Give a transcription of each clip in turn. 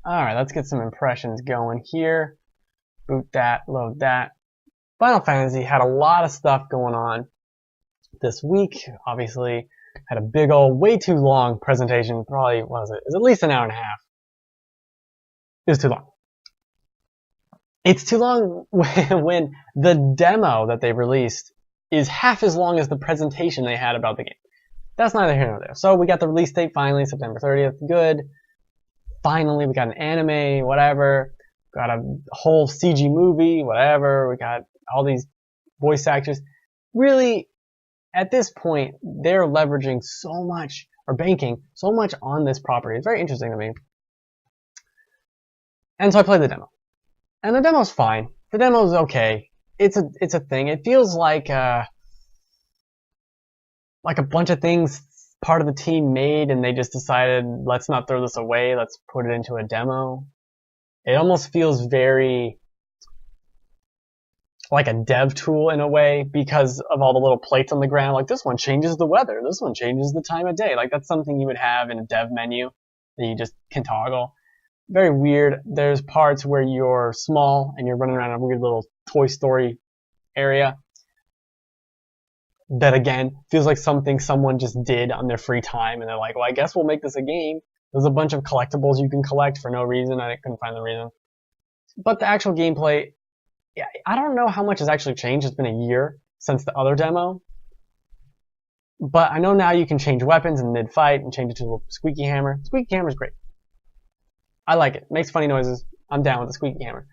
Alright, let's get some impressions going here. Boot that, load that. Final Fantasy had a lot of stuff going on this week. Obviously, had a big old, way too long presentation. Probably, what was it? It was at least an hour and a half. It was too long. It's too long when the demo that they released is half as long as the presentation they had about the game. That's neither here nor there. So we got the release date finally, September 30th. Good. Finally, we got an anime, whatever. Got a whole CG movie, whatever. We got all these voice actors. Really, at this point, they're leveraging so much, or banking so much on this property. It's very interesting to me. And so I played the demo. And the demo's fine. The demo's okay. It's a thing. It feels like a bunch of things part of the team made and they just decided, let's not throw this away, let's put it into a demo. It almost feels very like a dev tool in a way because of all the little plates on the ground. Like, this one changes the weather, this one changes the time of day. Like, that's something you would have in a dev menu that you just can toggle. Very weird. There's parts where you're small and you're running around a weird little Toy Story area that, again, feels like something someone just did on their free time, and they're like, well, I guess we'll make this a game. There's a bunch of collectibles you can collect for no reason. I couldn't find the reason. But the actual gameplay, yeah, I don't know how much has actually changed. It's been a year since the other demo. But I know now you can change weapons in mid-fight and change it to a squeaky hammer. Squeaky hammer's great. I like it. Makes funny noises. I'm down with the squeaky hammer.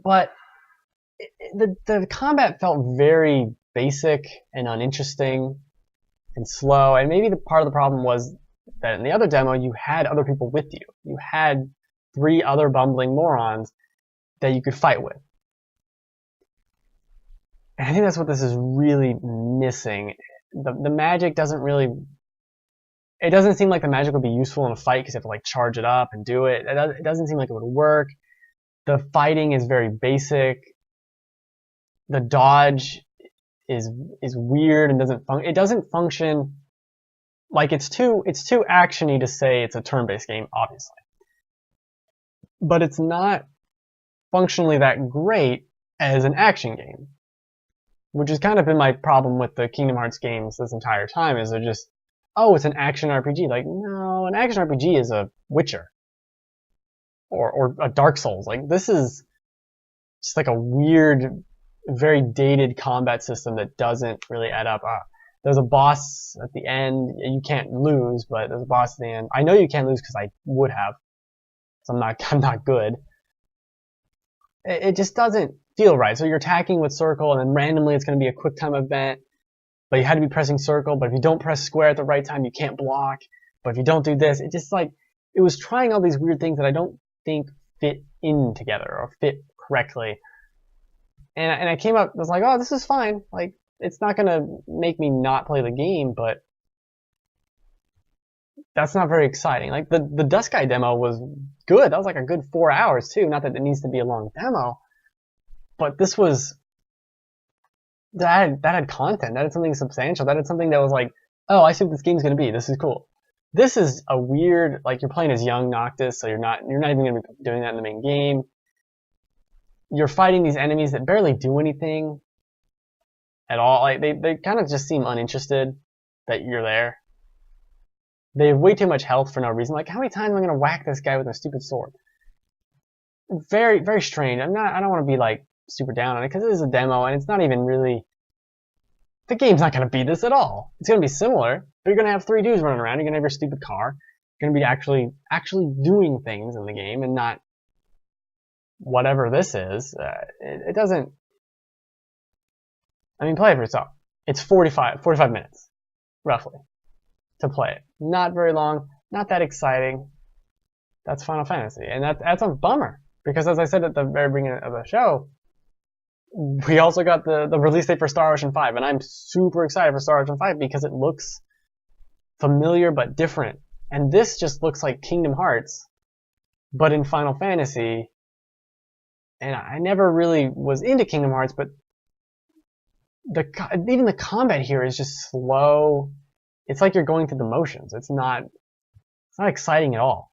But the combat felt very basic and uninteresting and slow. And maybe the part of the problem was that in the other demo, you had other people with you. You had 3 other bumbling morons that you could fight with. And I think that's what this is really missing. The magic doesn't really... It doesn't seem like the magic would be useful in a fight because you have to like charge it up and do it. It doesn't seem like it would work. The fighting is very basic. The dodge is weird and doesn't function like it's too actiony to say it's a turn-based game, obviously. But it's not functionally that great as an action game, which has kind of been my problem with the Kingdom Hearts games this entire time. Is they're just, oh, it's an action RPG. Like, no, an action RPG is a Witcher or a Dark Souls. Like, this is just like a weird, very dated combat system that doesn't really add up. There's a boss at the end. You can't lose, but there's a boss at the end. I know you can't lose because I would have. So I'm not good. It just doesn't feel right. So you're attacking with circle, and then randomly it's going to be a quick time event. But you had to be pressing circle. But if you don't press square at the right time, you can't block. But if you don't do this, it just like, it was trying all these weird things that I don't think fit in together or fit correctly. And I came up, I was like, oh, this is fine. Like, it's not gonna make me not play the game, but that's not very exciting. Like, the Duskai demo was good. That was like a good 4 hours too. Not that it needs to be a long demo, but this was, that had content. That had something substantial. That had something that was like, oh, I see what this game's gonna be. This is cool. This is a weird, like, you're playing as young Noctis, so you're not even gonna be doing that in the main game. You're fighting these enemies that barely do anything at all. Like, they kind of just seem uninterested that you're there. They have way too much health for no reason. Like, how many times am I gonna whack this guy with a stupid sword? Very, very strange. I don't want to be like super down on it because it is a demo and it's not even really. The game's not gonna be this at all. It's gonna be similar, but you're gonna have 3 dudes running around. You're gonna have your stupid car. You're gonna be actually doing things in the game and not whatever this is. It doesn't. I mean, play it for yourself. It's 45 minutes, roughly, to play it. Not very long, not that exciting. That's Final Fantasy, and that's a bummer, because as I said at the very beginning of the show, we also got the release date for Star Ocean 5, and I'm super excited for Star Ocean 5 because it looks familiar but different. And this just looks like Kingdom Hearts, but in Final Fantasy. And I never really was into Kingdom Hearts, but even the combat here is just slow. It's like you're going through the motions. It's not exciting at all.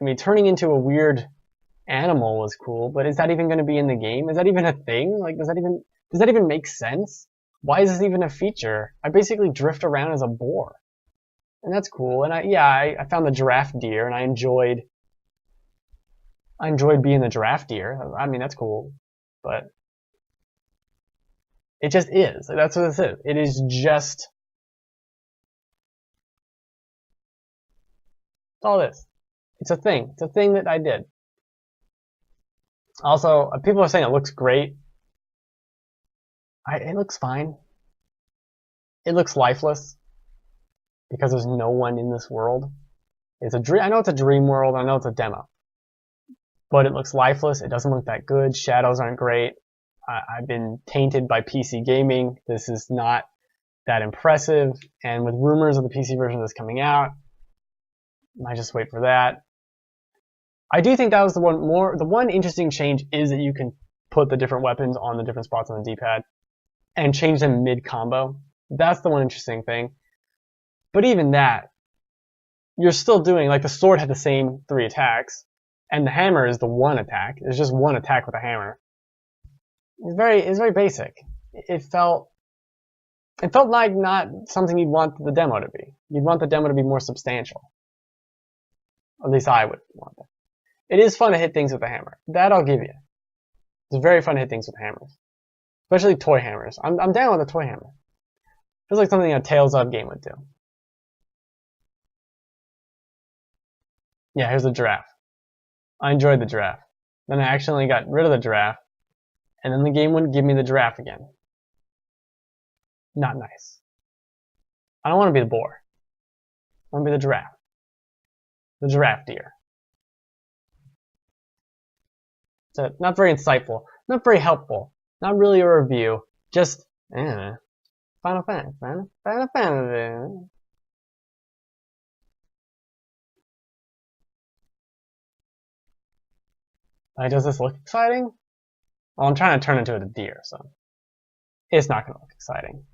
I mean, turning into a weird animal was cool, but is that even going to be in the game? Is that even a thing? Like, does that even make sense? Why is this even a feature? I basically drift around as a boar, and that's cool. And I found the giraffe deer, and I enjoyed being the giraffe deer. I mean, that's cool, but it just is. That's what this is. It is just. That's all it is. It's a thing. It's a thing that I did. Also, people are saying it looks great. It looks fine. It looks lifeless because there's no one in this world. It's a dream. I know it's a dream world. I know it's a demo, but it looks lifeless. It doesn't look that good. Shadows aren't great. I've been tainted by PC gaming. This is not that impressive. And with rumors of the PC version of this coming out, I just wait for that. I do think that was the one interesting change is that you can put the different weapons on the different spots on the D-pad and change them mid-combo. That's the one interesting thing. But even that, you're still doing, like the sword had the same 3 attacks, and the hammer is the 1 attack. There's just 1 attack with a hammer. It's very basic. It felt like not something you'd want the demo to be. You'd want the demo to be more substantial. At least I would want that. It is fun to hit things with a hammer. That I'll give you. It's very fun to hit things with hammers. Especially toy hammers. I'm down with a toy hammer. Feels like something a Tales of game would do. Yeah, here's the giraffe. I enjoyed the giraffe. Then I accidentally got rid of the giraffe, and then the game wouldn't give me the giraffe again. Not nice. I don't want to be the boar. I want to be the giraffe. The giraffe deer. So, not very insightful. Not very helpful. Not really a review. Just, Final Fantasy, man. Final Fantasy. Does this look exciting? Well, I'm trying to turn into a deer, so it's not going to look exciting.